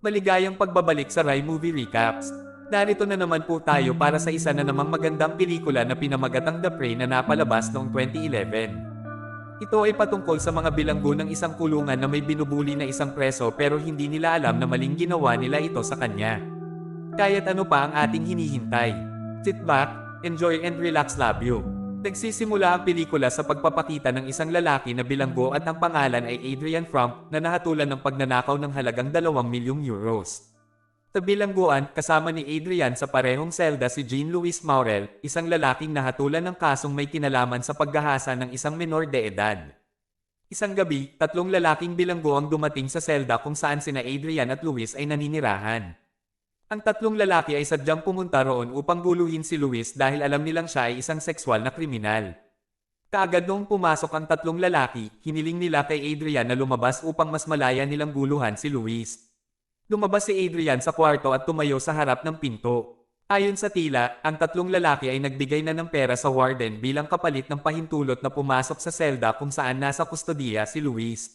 Maligayang pagbabalik sa Rai Movie Recaps. Narito na naman po tayo para sa isa na namang magandang pelikula na pinamagatang The Prey na napalabas noong 2011. Ito ay patungkol sa mga bilanggo ng isang kulungan na may binubuli na isang preso pero hindi nila alam na maling ginawa nila ito sa kanya. Kaya't ano pa ang ating hinihintay? Sit back, enjoy and relax, love you. Nagsisimula ang pelikula sa pagpapakita ng isang lalaki na bilanggo at ang pangalan ay Adrian Frump na nahatulan ng pagnanakaw ng halagang 2 milyong euros. Sa bilangguan, kasama ni Adrian sa parehong selda si Jean-Louis Maurel, isang lalaking nahatulan ng kasong may kinalaman sa paggahasa ng isang menor de edad. Isang gabi, 3 lalaking bilanggo ang dumating sa selda kung saan sina Adrian at Luis ay naninirahan. Ang 3 lalaki ay sadyang pumunta roon upang guluhin si Luis dahil alam nilang siya ay isang sexual na kriminal. Kaagad noong pumasok ang 3 lalaki, hiniling nila kay Adrian na lumabas upang mas malaya nilang guluhan si Luis. Lumabas si Adrian sa kwarto at tumayo sa harap ng pinto. Ayon sa tila, ang 3 lalaki ay nagbigay na ng pera sa warden bilang kapalit ng pahintulot na pumasok sa selda kung saan nasa kustodiya si Luis.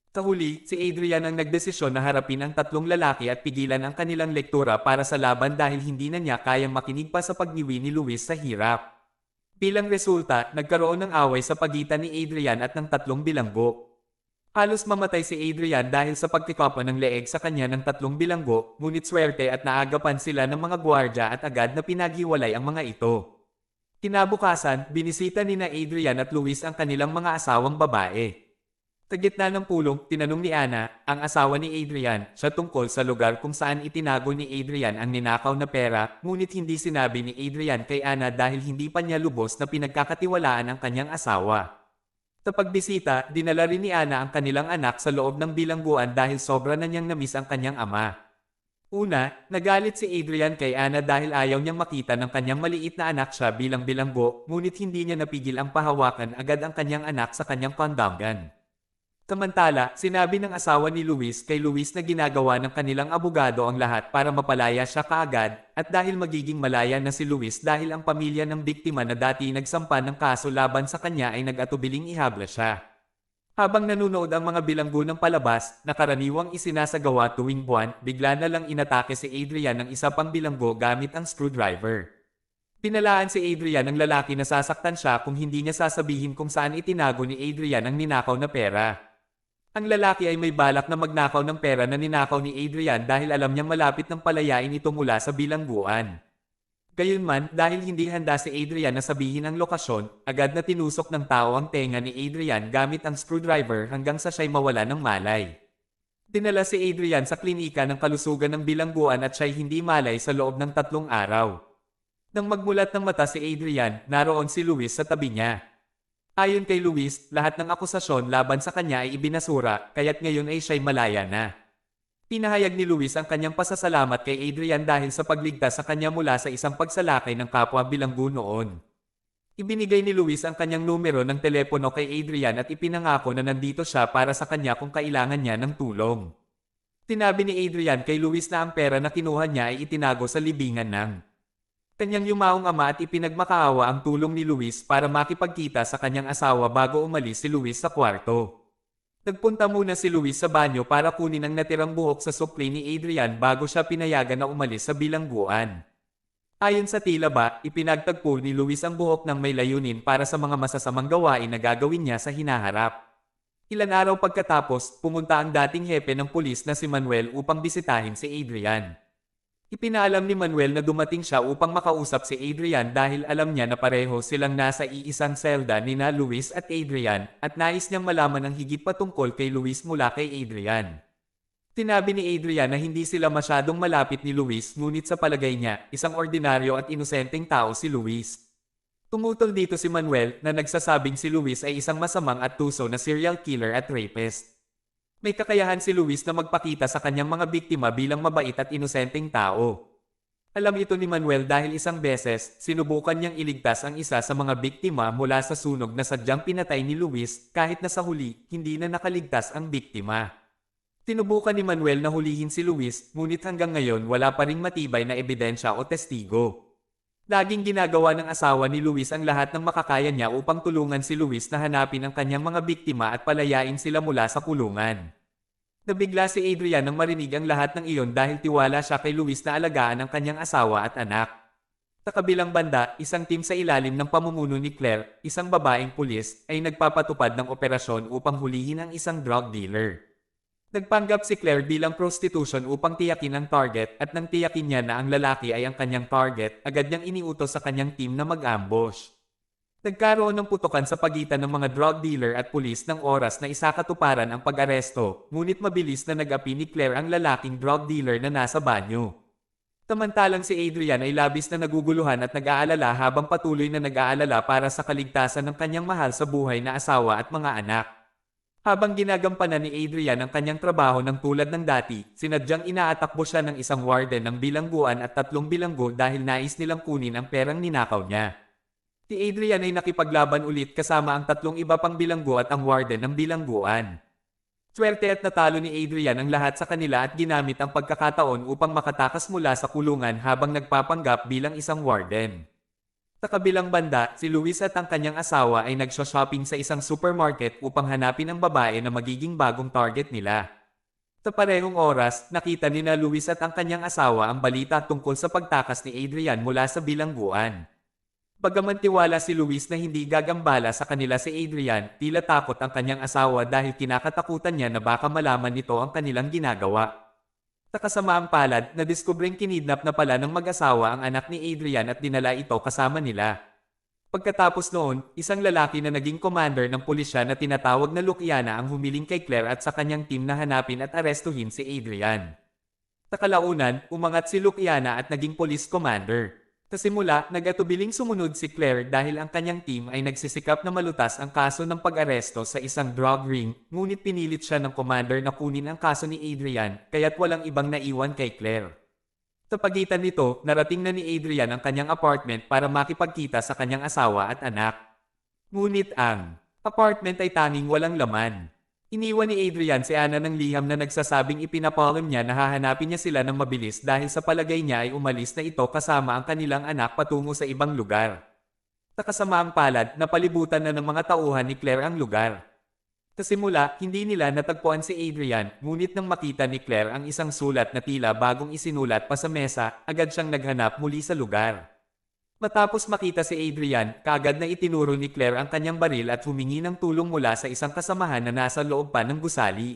Sa huli, si Adrian ang nagdesisyon na harapin ang 3 lalaki at pigilan ang kanilang lektura para sa laban dahil hindi na niya kayang makinig pa sa pagniwi ni Luis sa hirap. Bilang resulta, nagkaroon ng away sa pagitan ni Adrian at ng 3 bilanggo. Halos mamatay si Adrian dahil sa pagtikapa ng leeg sa kanya ng 3 bilanggo, ngunit swerte at naagapan sila ng mga gwardya at agad na pinaghiwalay ang mga ito. Kinabukasan, binisita ni na Adrian at Luis ang kanilang mga asawang babae. Sa gitna ng pulong, tinanong ni Ana, ang asawa ni Adrian, siya tungkol sa lugar kung saan itinago ni Adrian ang ninakaw na pera, ngunit hindi sinabi ni Adrian kay Ana dahil hindi pa niya lubos na pinagkakatiwalaan ang kanyang asawa. Sa pagbisita, dinala rin ni Ana ang kanilang anak sa loob ng bilangguan dahil sobra na niyang namiss ang kanyang ama. Una, nagalit si Adrian kay Ana dahil ayaw niyang makita ng kanyang maliit na anak siya bilang bilanggo, ngunit hindi niya napigil ang pahawakan agad ang kanyang anak sa kanyang condom gun. Samantala, sinabi ng asawa ni Luis kay Luis na ginagawa ng kanilang abogado ang lahat para mapalaya siya kaagad, at dahil magiging malaya na si Luis dahil ang pamilya ng biktima na dati nagsampa ng kaso laban sa kanya ay nag-atubiling ihabla siya. Habang nanunood ang mga bilanggo ng palabas, na karaniwang isinasagawa tuwing buwan, bigla na lang inatake si Adrian ng isa pang bilanggo gamit ang screwdriver. Pinalaan si Adrian ng lalaki na sasaktan siya kung hindi niya sasabihin kung saan itinago ni Adrian ang ninakaw na pera. Ang lalaki ay may balak na magnakaw ng pera na ninakaw ni Adrian dahil alam niyang malapit ng palayain ito mula sa bilangguan. Gayunman, dahil hindi handa si Adrian na sabihin ang lokasyon, agad na tinusok ng tao ang tenga ni Adrian gamit ang screwdriver hanggang sa siya'y mawala ng malay. Dinala si Adrian sa klinika ng kalusugan ng bilangguan at siya'y hindi malay sa loob ng 3 araw. Nang magmulat ng mata si Adrian, naroon si Luis sa tabi niya. Ayon kay Luis, lahat ng akusasyon laban sa kanya ay ibinasura, kaya't ngayon ay siya'y malaya na. Pinahayag ni Luis ang kanyang pasasalamat kay Adrian dahil sa pagligtas sa kanya mula sa isang pagsalakay ng kapwa bilanggo noon. Ibinigay ni Luis ang kanyang numero ng telepono kay Adrian at ipinangako na nandito siya para sa kanya kung kailangan niya ng tulong. Sinabi ni Adrian kay Luis na ang pera na kinuha niya ay itinago sa libingan ng kanyang yumaong ama at ipinagmakaawa ang tulong ni Luis para makipagkita sa kanyang asawa bago umalis si Luis sa kwarto. Nagpunta muna si Luis sa banyo para kunin ang natirang buhok sa supli ni Adrian bago siya pinayagan na umalis sa bilangguan. Ayon sa tila ba, ipinagtagpo ni Luis ang buhok ng may layunin para sa mga masasamang gawain na gagawin niya sa hinaharap. Ilang araw pagkatapos, pumunta ang dating hepe ng pulis na si Manuel upang bisitahin si Adrian. Ipinaalam ni Manuel na dumating siya upang makausap si Adrian dahil alam niya na pareho silang nasa iisang selda nina Luis at Adrian at nais niyang malaman ang higit pa tungkol kay Luis mula kay Adrian. Sinabi ni Adrian na hindi sila masyadong malapit ni Luis ngunit sa palagay niya, isang ordinaryo at inosenteng tao si Luis. Tumutol dito si Manuel na nagsasabing si Luis ay isang masamang at tuso na serial killer at rapist. May kakayahan si Luis na magpakita sa kanyang mga biktima bilang mabait at inosenteng tao. Alam ito ni Manuel dahil isang beses, sinubukan niyang iligtas ang isa sa mga biktima mula sa sunog na sadyang pinatay ni Luis kahit na sa huli, hindi na nakaligtas ang biktima. Sinubukan ni Manuel na hulihin si Luis, ngunit hanggang ngayon wala pa ring matibay na ebidensya o testigo. Laging ginagawa ng asawa ni Luis ang lahat ng makakaya niya upang tulungan si Luis na hanapin ang kanyang mga biktima at palayain sila mula sa kulungan. Nabigla si Adrian nang marinig ang lahat ng iyon dahil tiwala siya kay Luis na alagaan ang kanyang asawa at anak. Sa kabilang banda, isang team sa ilalim ng pamumuno ni Claire, isang babaeng pulis, ay nagpapatupad ng operasyon upang hulihin ang isang drug dealer. Nagpanggap si Claire bilang prostitution upang tiyakin ang target at nang tiyakin niya na ang lalaki ay ang kanyang target, agad niyang iniutos sa kanyang team na mag-ambush. Nagkaroon ng putukan sa pagitan ng mga drug dealer at pulis ng oras na isakatuparan ang pag-aresto, ngunit mabilis na nag-api ni Claire ang lalaking drug dealer na nasa banyo. Samantalang si Adrian ay labis na naguguluhan at nag-aalala habang patuloy na nag-aalala para sa kaligtasan ng kanyang mahal sa buhay na asawa at mga anak. Habang ginagampanan ni Adrian ang kanyang trabaho ng tulad ng dati, sinadyang inaatakbo siya ng isang warden ng bilangguan at 3 bilanggo dahil nais nilang kunin ang perang ninakaw niya. Si Adrian ay nakipaglaban ulit kasama ang 3 iba pang bilanggo at ang warden ng bilangguan. Swerte at natalo ni Adrian ang lahat sa kanila at ginamit ang pagkakataon upang makatakas mula sa kulungan habang nagpapanggap bilang isang warden. Sa kabilang banda, si Luis at ang kanyang asawa ay nagsho-shopping sa isang supermarket upang hanapin ang babae na magiging bagong target nila. Sa parehong oras, nakita ni Luis at ang kanyang asawa ang balita tungkol sa pagtakas ni Adrian mula sa bilangguan. Bagaman tiwala si Luis na hindi gagambala sa kanila si Adrian, tila takot ang kanyang asawa dahil kinakatakutan niya na baka malaman nito ang kanilang ginagawa. Sa kasamaang palad, nadiskubring kinidnap na pala ng mag-asawa ang anak ni Adrian at dinala ito kasama nila. Pagkatapos noon, isang lalaki na naging commander ng pulisya na tinatawag na Luciana ang humiling kay Claire at sa kanyang team na hanapin at arestuhin si Adrian. Sa kalaunan, umangat si Luciana at naging police commander. Sa simula, nag-atubiling sumunod si Claire dahil ang kanyang team ay nagsisikap na malutas ang kaso ng pag-aresto sa isang drug ring, ngunit pinilit siya ng commander na kunin ang kaso ni Adrian, kaya't walang ibang naiwan kay Claire. Sa pagitan nito, narating na ni Adrian ang kanyang apartment para makipagkita sa kanyang asawa at anak. Ngunit ang apartment ay tanging walang laman. Iniwan ni Adrian si Ana ng liham na nagsasabing ipinapalam niya na hahanapin niya sila ng mabilis dahil sa palagay niya ay umalis na ito kasama ang kanilang anak patungo sa ibang lugar. Sa kasamaang palad, napalibutan na ng mga tauhan ni Claire ang lugar. Sa simula, hindi nila natagpuan si Adrian, ngunit nang makita ni Claire ang isang sulat na tila bagong isinulat pa sa mesa, agad siyang naghanap muli sa lugar. Matapos makita si Adrian, kaagad na itinuro ni Claire ang kanyang baril at humingi ng tulong mula sa isang kasamahan na nasa loob pa ng gusali.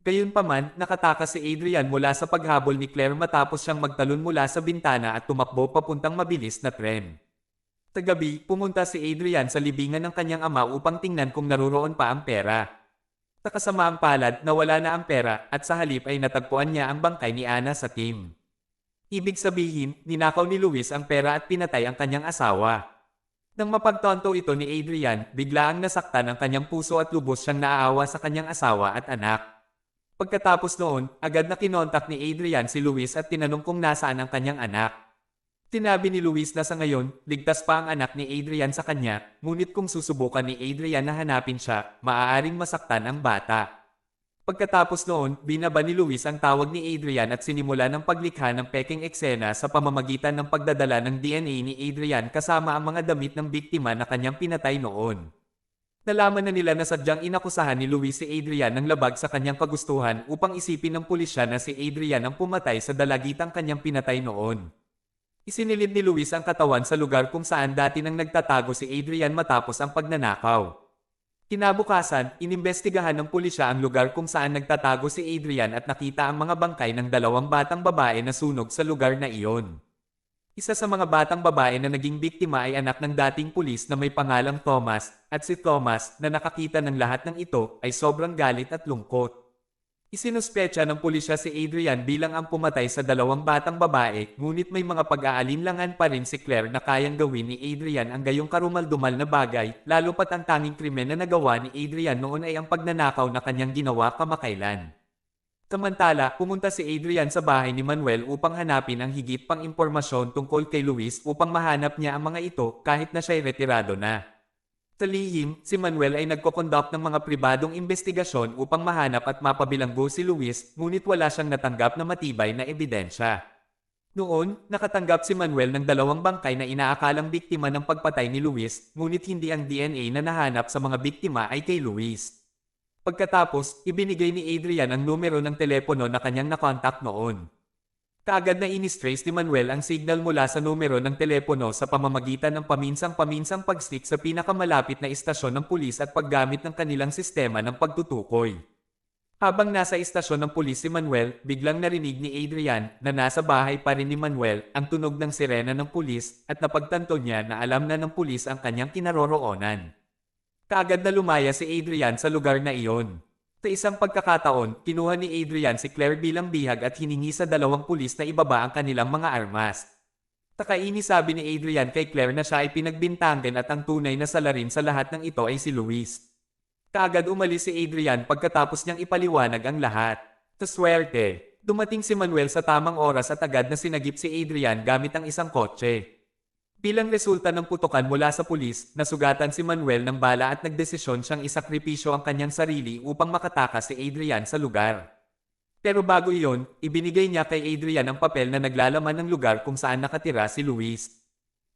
Gayunpaman, nakatakas si Adrian mula sa paghabol ni Claire matapos siyang magtalon mula sa bintana at tumakbo papuntang mabilis na tren. Sa gabi, pumunta si Adrian sa libingan ng kanyang ama upang tingnan kung naroroon pa ang pera. Sa kasamaang palad, nawala na ang pera at sa halip ay natagpuan niya ang bangkay ni Ana sa team. Ibig sabihin, ninakaw ni Luis ang pera at pinatay ang kanyang asawa. Nang mapagtanto ito ni Adrian, biglaang nasaktan ang kanyang puso at lubos siyang naaawa sa kanyang asawa at anak. Pagkatapos noon, agad na kinontak ni Adrian si Luis at tinanong kung nasaan ang kanyang anak. Sinabi ni Luis na sa ngayon, ligtas pa ang anak ni Adrian sa kanya, ngunit kung susubukan ni Adrian na hanapin siya, maaaring masaktan ang bata. Pagkatapos noon, binaba ni Luis ang tawag ni Adrian at sinimula ng paglikha ng peking eksena sa pamamagitan ng pagdadala ng DNA ni Adrian kasama ang mga damit ng biktima na kanyang pinatay noon. Nalaman na nila na sadyang inakusahan ni Luis si Adrian ng labag sa kanyang kagustuhan upang isipin ng pulisya na si Adrian ang pumatay sa dalagitang kanyang pinatay noon. Isinilid ni Luis ang katawan sa lugar kung saan dati nang nagtatago si Adrian matapos ang pagnanakaw. Kinabukasan, inimbestigahan ng pulisya ang lugar kung saan nagtatago si Adrian at nakita ang mga bangkay ng 2 batang babae na sunog sa lugar na iyon. Isa sa mga batang babae na naging biktima ay anak ng dating pulis na may pangalang Thomas, at si Thomas, na nakakita ng lahat ng ito, ay sobrang galit at lungkot. Isinuspetsa ng pulisya si Adrian bilang ang pumatay sa 2 batang babae, ngunit may mga pag-aalinlangan pa rin si Claire na kayang gawin ni Adrian ang gayong karumaldumal na bagay, lalo pat ang tanging krimen na nagawa ni Adrian noon ay ang pagnanakaw na kanyang ginawa kamakailan. Samantala, pumunta si Adrian sa bahay ni Manuel upang hanapin ang higit pang impormasyon tungkol kay Luis upang mahanap niya ang mga ito kahit na siya'y retirado na. Sa lihim, si Manuel ay nagko-conduct ng mga pribadong investigasyon upang mahanap at mapabilanggo si Luis, ngunit wala siyang natanggap na matibay na ebidensya. Noon, nakatanggap si Manuel ng 2 bangkay na inaakalang biktima ng pagpatay ni Luis, ngunit hindi ang DNA na nahanap sa mga biktima ay kay Luis. Pagkatapos, ibinigay ni Adrian ang numero ng telepono na kanyang nakontak noon. Kaagad na inistrace ni Manuel ang signal mula sa numero ng telepono sa pamamagitan ng paminsang-paminsang pag-stick sa pinakamalapit na istasyon ng pulis at paggamit ng kanilang sistema ng pagtutukoy. Habang nasa istasyon ng pulis si Manuel, biglang narinig ni Adrian na nasa bahay pa rin ni Manuel ang tunog ng sirena ng pulis at napagtanto niya na alam na ng pulis ang kanyang kinaroroonan. Kaagad na lumaya si Adrian sa lugar na iyon. Sa isang pagkakataon, kinuha ni Adrian si Claire bilang bihag at hiningi sa dalawang pulis na ibaba ang kanilang mga armas. Takaini sabi ni Adrian kay Claire na siya ay pinagbintangan at ang tunay na salarin sa lahat ng ito ay si Luis. Kaagad umalis si Adrian pagkatapos niyang ipaliwanag ang lahat. Sa swerte, dumating si Manuel sa tamang oras at agad na sinagip si Adrian gamit ang isang kotse. Bilang resulta ng putukan mula sa pulis, nasugatan si Manuel ng bala at nagdesisyon siyang isakripisyo ang kanyang sarili upang makatakas si Adrian sa lugar. Pero bago iyon, ibinigay niya kay Adrian ang papel na naglalaman ng lugar kung saan nakatira si Luis.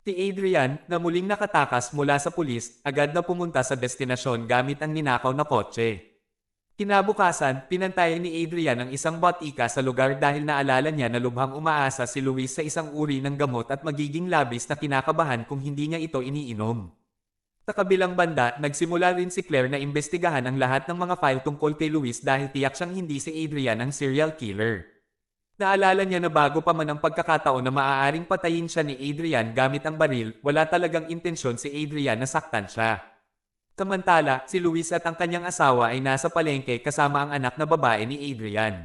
Si Adrian, na muling nakatakas mula sa pulis, agad na pumunta sa destinasyon gamit ang ninakaw na kotse. Kinabukasan, pinantayan ni Adrian ang isang botika sa lugar dahil naalala niya na lubhang umaasa si Luis sa isang uri ng gamot at magiging labis na kinakabahan kung hindi niya ito iniinom. Sa kabilang banda, nagsimula rin si Claire na imbestigahan ang lahat ng mga file tungkol kay Luis dahil tiyak siyang hindi si Adrian ang serial killer. Naalala niya na bago pa man ang pagkakataon na maaaring patayin siya ni Adrian gamit ang baril, wala talagang intensyon si Adrian na saktan siya. Samantala, si Luis at ang kanyang asawa ay nasa palengke kasama ang anak na babae ni Adrian.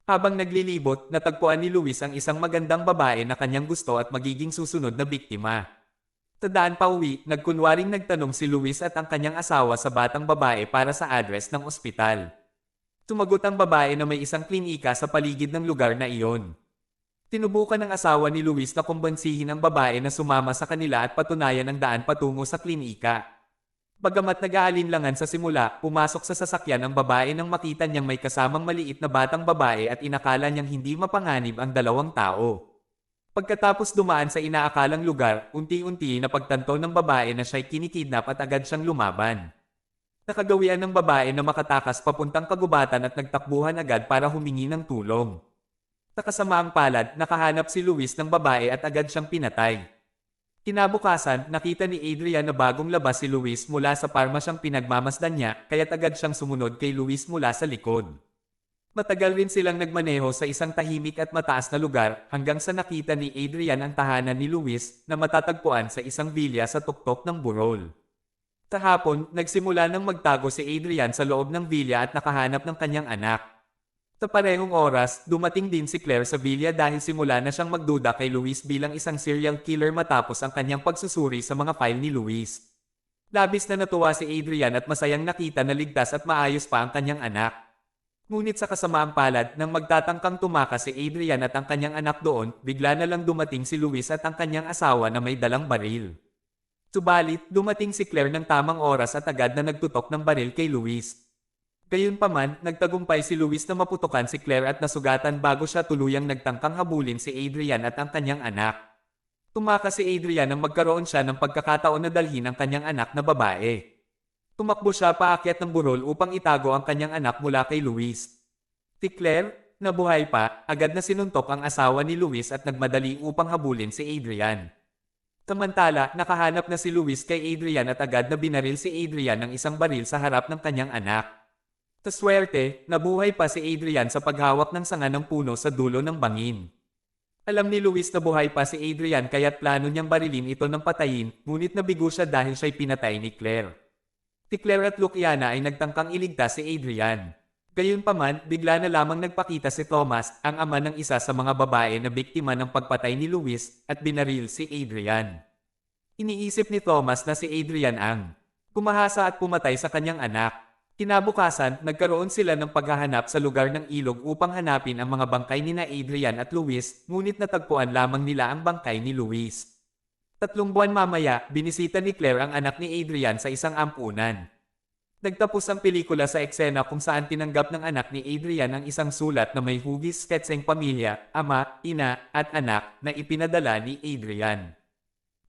Habang naglilibot, natagpuan ni Luis ang isang magandang babae na kanyang gusto at magiging susunod na biktima. Sa daan pauwi, nagkunwaring nagtanong si Luis at ang kanyang asawa sa batang babae para sa address ng ospital. Sumagot ang babae na may isang klinika sa paligid ng lugar na iyon. Tinubukan ng asawa ni Luis na kumbansihin ang babae na sumama sa kanila at patunayan ang daan patungo sa klinika. Bagamat nag-aalinlangan sa simula, pumasok sa sasakyan ang babae nang makita niyang may kasamang maliit na batang babae at inakala niyang hindi mapanganib ang dalawang tao. Pagkatapos dumaan sa inaakalang lugar, unti-unti napagtanto ng babae na siya'y kinikidnap at agad siyang lumaban. Nakagawian ng babae na makatakas papuntang kagubatan at nagtakbuhan agad para humingi ng tulong. Sa kasamaang palad, nakahanap si Luis ng babae at agad siyang pinatay. Kinabukasan, nakita ni Adrian na bagong labas si Luis mula sa parmasyang pinagmamasdan niya, kaya't agad siyang sumunod kay Luis mula sa likod. Matagal rin silang nagmaneho sa isang tahimik at mataas na lugar hanggang sa nakita ni Adrian ang tahanan ni Luis na matatagpuan sa isang bilya sa tuktok ng burol. Sa hapon, nagsimula nang magtago si Adrian sa loob ng bilya at nakahanap ng kanyang anak. Sa parehong oras, dumating din si Claire sa bilya dahil simula na siyang magduda kay Luis bilang isang serial killer matapos ang kanyang pagsusuri sa mga file ni Luis. Labis na natuwa si Adrian at masayang nakita na ligtas at maayos pa ang kanyang anak. Ngunit sa kasamaang palad, nang magtatangkang tumakas si Adrian at ang kanyang anak doon, bigla na lang dumating si Luis at ang kanyang asawa na may dalang baril. Subalit, dumating si Claire ng tamang oras at agad na nagtutok ng baril kay Luis. Gayunpaman, nagtagumpay si Luis na maputukan si Claire at nasugatan bago siya tuluyang nagtangkang habulin si Adrian at ang kanyang anak. Tumakas si Adrian nang magkaroon siya ng pagkakataon na dalhin ang kanyang anak na babae. Tumakbo siya paakyat ng burol upang itago ang kanyang anak mula kay Luis. Si Claire, na buhay pa, agad na sinuntok ang asawa ni Luis at nagmadali upang habulin si Adrian. Samantala, nakahanap na si Luis kay Adrian at agad na binaril si Adrian ng isang baril sa harap ng kanyang anak. Sa swerte, nabuhay pa si Adrian sa paghawak ng sanga ng puno sa dulo ng bangin. Alam ni Luis na buhay pa si Adrian kaya't plano niyang barilin ito ng patayin, ngunit nabigo siya dahil siya'y pinatay ni Claire. Si Claire at Luciana ay nagtangkang iligtas si Adrian. Gayunpaman, bigla na lamang nagpakita si Thomas, ang ama ng isa sa mga babae na biktima ng pagpatay ni Luis, at binaril si Adrian. Iniisip ni Thomas na si Adrian ang kumahasa at pumatay sa kanyang anak. Kinabukasan, nagkaroon sila ng paghahanap sa lugar ng ilog upang hanapin ang mga bangkay ni Adrian at Luis, ngunit natagpuan lamang nila ang bangkay ni Luis. 3 buwan mamaya, binisita ni Claire ang anak ni Adrian sa isang ampunan. Nagtapos ang pelikula sa eksena kung saan tinanggap ng anak ni Adrian ang isang sulat na may hugis sketseng pamilya, ama, ina, at anak na ipinadala ni Adrian.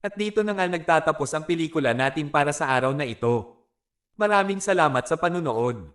At dito na nga nagtatapos ang pelikula natin para sa araw na ito. Maraming salamat sa panunood.